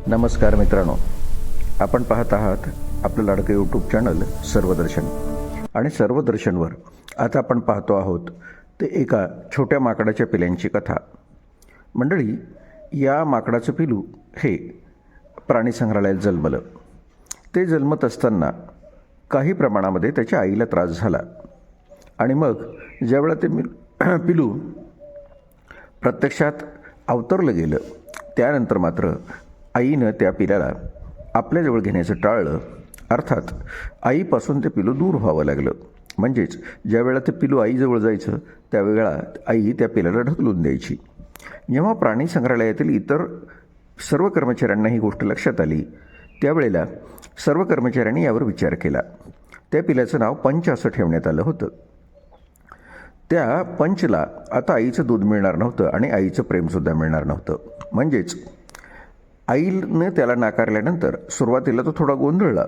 नमस्कार मित्रांनो, आपण पाहत आहात आपलं लाडकं यूट्यूब चॅनल सर्वदर्शन. आणि सर्वदर्शनवर आता आपण पाहतो आहोत ते एका छोट्या माकडाच्या पिल्यांची कथा. मंडळी, या माकडाचं पिलू हे प्राणी संग्रहालयात जन्मलं. ते जन्मत असताना काही प्रमाणामध्ये त्याच्या आईला त्रास झाला आणि मग ज्यावेळेला ते पिलू प्रत्यक्षात अवतरलं गेलं त्यानंतर मात्र आईनं त्या पिल्याला आपल्याजवळ घेण्याचं टाळलं. अर्थात आईपासून ते पिलू दूर व्हावं लागलं. म्हणजेच ज्यावेळेला ते पिलू आईजवळ जायचं त्यावेळेला आई त्या पिल्याला ढकलून द्यायची. जेव्हा प्राणी संग्रहालयातील इतर सर्व कर्मचाऱ्यांना ही गोष्ट लक्षात आली त्यावेळेला सर्व कर्मचाऱ्यांनी यावर विचार केला. त्या पिल्याचं नाव पंच असं ठेवण्यात आलं होतं. त्या पंचला आता आईचं दूध मिळणार नव्हतं आणि आईचं प्रेमसुद्धा मिळणार नव्हतं. म्हणजेच आईनं त्याला नाकारल्यानंतर सुरुवातीला तो थोडा गोंधळला,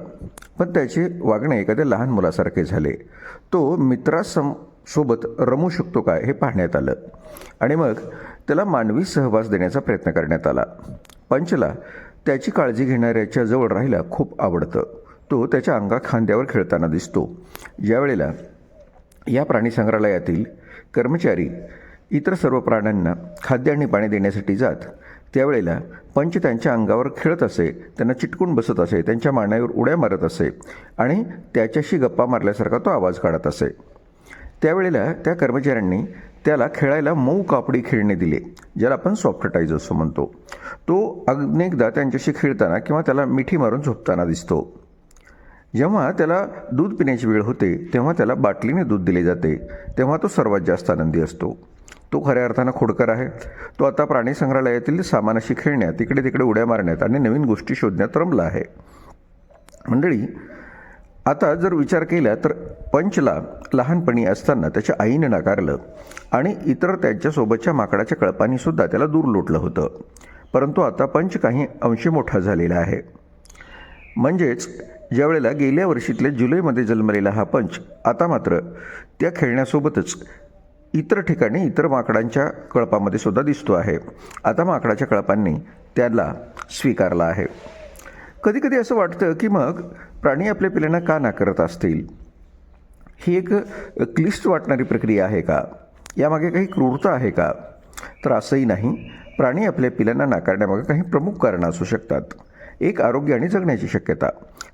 पण त्याचे वागणे एखाद्या लहान मुलासारखे झाले. तो मित्रासोबत रमू शकतो काय हे पाहण्यात आलं आणि मग त्याला मानवी सहवास देण्याचा प्रयत्न करण्यात आला. पंचला त्याची काळजी घेणाऱ्याच्या जवळ राहायला खूप आवडतं. तो त्याच्या खांद्यावर खेळताना दिसतो. ज्यावेळेला या प्राणी संग्रहालयातील कर्मचारी इतर सर्व प्राण्यांना खाद्य आणि पाणी देण्यासाठी जात त्यावेळेला पंच त्यांच्या अंगावर खेळत असे, त्यांना चिटकून बसत असे, त्यांच्या मानेवर उड्या मारत असे आणि त्याच्याशी गप्पा मारल्यासारखा तो आवाज काढत असे. त्यावेळेला त्या कर्मचाऱ्यांनी त्याला खेळायला मऊ कापडी खेळणे दिले, ज्याला आपण सॉफ्ट टाईज असं म्हणतो. तो अनेकदा त्यांच्याशी खेळताना किंवा त्याला मिठी मारून झोपताना दिसतो. जेव्हा त्याला दूध पिण्याची वेळ होते तेव्हा त्याला बाटलीने दूध दिले जाते, तेव्हा तो सर्वात जास्त आनंदी असतो. तो खऱ्या अर्थानं खोडकर आहे. तो आता प्राणी संग्रहालयातील सामानाशी खेळण्यात, इकडे तिकडे उड्या मारण्यात आणि नवीन गोष्टी शोधण्यात रमला आहे. मंडळी, आता जर विचार केला तर पंचला लहानपणी असताना त्याच्या आईने नाकारलं आणि इतर त्यांच्यासोबतच्या माकडाच्या कळपांनीसुद्धा त्याला दूर लोटलं होतं. परंतु आता पंच काही अंशी मोठा झालेला आहे. म्हणजेच ज्यावेळेला गेल्या वर्षीतल्या जुलैमध्ये जन्मलेला हा पंच आता मात्र त्या खेळण्यासोबतच इतर ठिकाणी इतर माकडांच्या कळपामध्ये सुद्धा दिसतो आहे. आता माकडाच्या कळपांनी त्याला स्वीकारला आहे. कधीकधी असं वाटतं की मग प्राणी आपल्या पिल्यांना का नाकारत असतील? ही एक क्लिष्ट वाटणारी प्रक्रिया आहे का? यामागे काही क्रूरता आहे का? तर असंही नाही. प्राणी आपल्या पिल्यांना नाकारण्यामागे काही प्रमुख कारणं असू शकतात. एक, आरोग्य आणि जगण्याची शक्यता.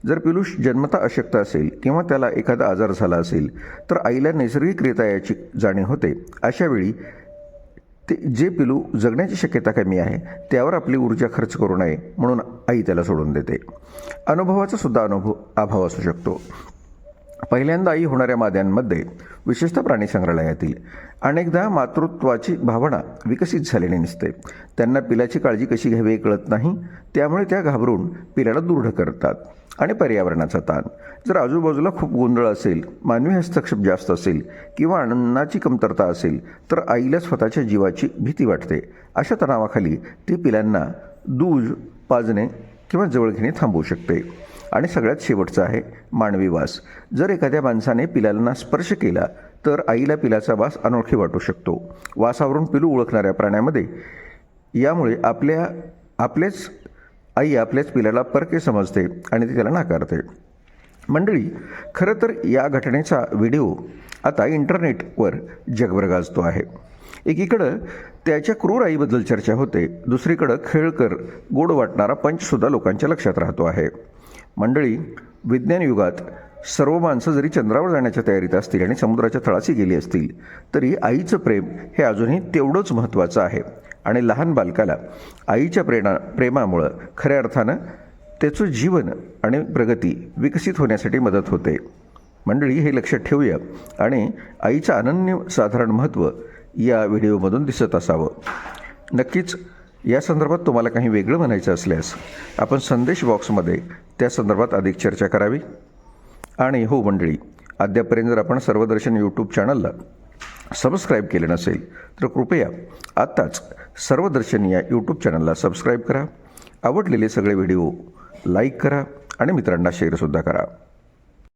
जर पिलू जन्मता अशक्त असेल किंवा त्याला एखादा आजार झाला असेल तर आईला नैसर्गिकरित्या याची जाणीव होते. अशावेळी ते जे पिलू जगण्याची शक्यता कमी आहे त्यावर आपली ऊर्जा खर्च करू नये म्हणून आई त्याला सोडून देते. अनुभवाचा सुद्धा अभाव असू शकतो. पहिल्यांदा आई होणाऱ्या माद्यांमध्ये, विशेषतः प्राणी संग्रहालयातील, अनेकदा मातृत्वाची भावना विकसित झालेली नसते. त्यांना पिलाची काळजी कशी घ्यावी हे कळत नाही, त्यामुळे त्या घाबरून पिलाला दूर ढकलतात. आणि पर्यावरणाचा ताण. जर आजूबाजूला खूप गोंधळ असेल, मानवी हस्तक्षेप जास्त असेल किंवा अन्नाची कमतरता असेल तर आईला स्वतःच्या जीवाची भीती वाटते. अशा तणावाखाली ती पिलांना दूध पाजणे किंवा जवळ घेणे थांबवू शकते. आणि सगळ्यात शेवटचं आहे मानवी वास. जर एखाद्या माणसाने पिलांना स्पर्श केला तर आईला पिलाचा वास अनोळखी वाटू शकतो. वासावरून पिलू ओळखणाऱ्या प्राण्यामध्ये यामुळे आई आपल्याच पिलाला परके समजते आणि ती त्याला नाकारते. मंडळी, खरं तर या घटनेचा व्हिडिओ आता इंटरनेटवर जगभर गाजतो आहे. एकीकडं त्याच्या क्रूर आईबद्दल चर्चा होते, दुसरीकडं खेळकर गोड वाटणारा पंचसुद्धा लोकांच्या लक्षात राहतो आहे. मंडळी, विज्ञान युगात सर्व माणसं जरी चंद्रावर जाण्याच्या तयारीत असतील आणि समुद्राच्या तळाशी गेली असतील तरी आईचं प्रेम हे अजूनही तेवढंच महत्त्वाचं आहे. आणि लहान बालकाला आईच्या प्रेमामुळं खऱ्या अर्थानं त्याचं जीवन आणि प्रगती विकसित होण्यासाठी मदत होते. मंडळी, हे लक्षात ठेवूया आणि आईचं अनन्यसाधारण महत्त्व या व्हिडिओमधून दिसत असावं. नक्कीच या संदर्भात तुम्हाला काही वेगळं म्हणायचं असल्यास आपण संदेश बॉक्समध्ये त्या संदर्भात अधिक चर्चा करावी. आणि हो मंडळी, अद्यापर्यंत जर आपण सर्वदर्शन यूट्यूब चॅनलला सबस्क्राईब केलं नसेल तर कृपया आत्ताच सर्वदर्शन या यूट्यूब चॅनलला सबस्क्राईब करा. आवडलेले सगळे व्हिडिओ लाईक करा आणि मित्रांना शेअरसुद्धा करा.